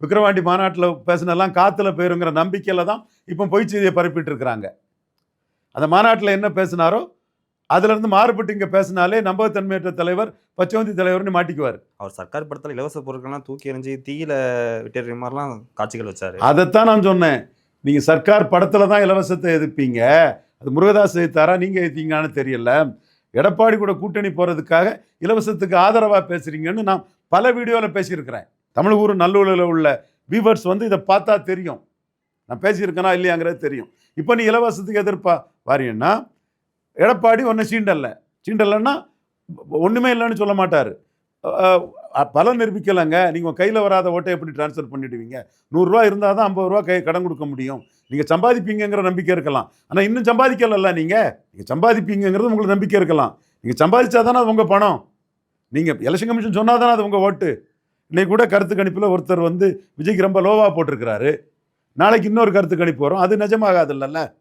விக்கிரவாண்டி மாநாட்டில் பேசினெல்லாம் காற்றுல போயிருங்கிற நம்பிக்கையில் தான் இப்போ பொய் செய்தியை பரப்பிட்டு இருக்கிறாங்க. அந்த மாநாட்டில் என்ன பேசினாரோ அதுலேருந்து மாறுபட்டு இங்கே பேசினாலே நம்பகத்தன்மையற்ற தலைவர், பச்சைவந்தி தலைவர்னு மாட்டிக்குவார். அவர் சர்க்கார் படத்தில் இலவச பொருட்கள்லாம் தூக்கி எறிஞ்சு தீயில விட்டு மாதிரிலாம் காட்சிகள் வச்சாரு. அதைத்தான் நான் சொன்னேன். நீங்கள் சர்க்கார் படத்தில் தான் இலவசத்தை எதிர்ப்பீங்க, அது முருகதாஸ் எதிர்த்தாரா நீங்கள் எதிர்த்தீங்கன்னு தெரியல. எடப்பாடி கூட கூட்டணி போகிறதுக்காக இலவசத்துக்கு ஆதரவாக பேசுகிறீங்கன்னு நான் பல வீடியோவில் பேசியிருக்கிறேன். தமிழ் ஊர் நல்லூரில் உள்ள வியூவர்ஸ் இதை பார்த்தா தெரியும் நான் பேசியிருக்கேனா இல்லையாங்கிறது தெரியும். இப்போ நீ இலவசத்துக்கு எதிர்ப்பா வாரியன்னா எடப்பாடி ஒன்று சீண்டல்லைன்னா ஒன்றுமே இல்லைன்னு சொல்ல மாட்டார். பலன் நிரூபிக்கலைங்க. நீங்கள் கையில் வராத ஓட்டை எப்படி ட்ரான்ஸ்ஃபர் பண்ணிவிடுவீங்க? 100 ரூபா இருந்தால் தான் 50 ரூபா கடன் கொடுக்க முடியும். நீங்கள் சம்பாதிப்பீங்கிற நம்பிக்கை இருக்கலாம், ஆனால் இன்னும் சம்பாதிக்கல. நீங்கள் சம்பாதிப்பீங்கிறது உங்களுக்கு நம்பிக்கை இருக்கலாம். நீங்கள் சம்பாதிச்சா தானே அது உங்கள் பணம். நீங்கள் எலெக்ஷன் கமிஷன் சொன்னால் தானே அது உங்கள் ஓட்டு. இன்னைக்கு கூட கருத்து கணிப்பில் ஒருத்தர் விஜய்க்கு ரொம்ப லோவாக போட்டிருக்கிறாரு. நாளைக்கு இன்னொரு கருத்து கணிப்பு வரும், அது நிஜமாகாது இல்லைல்ல.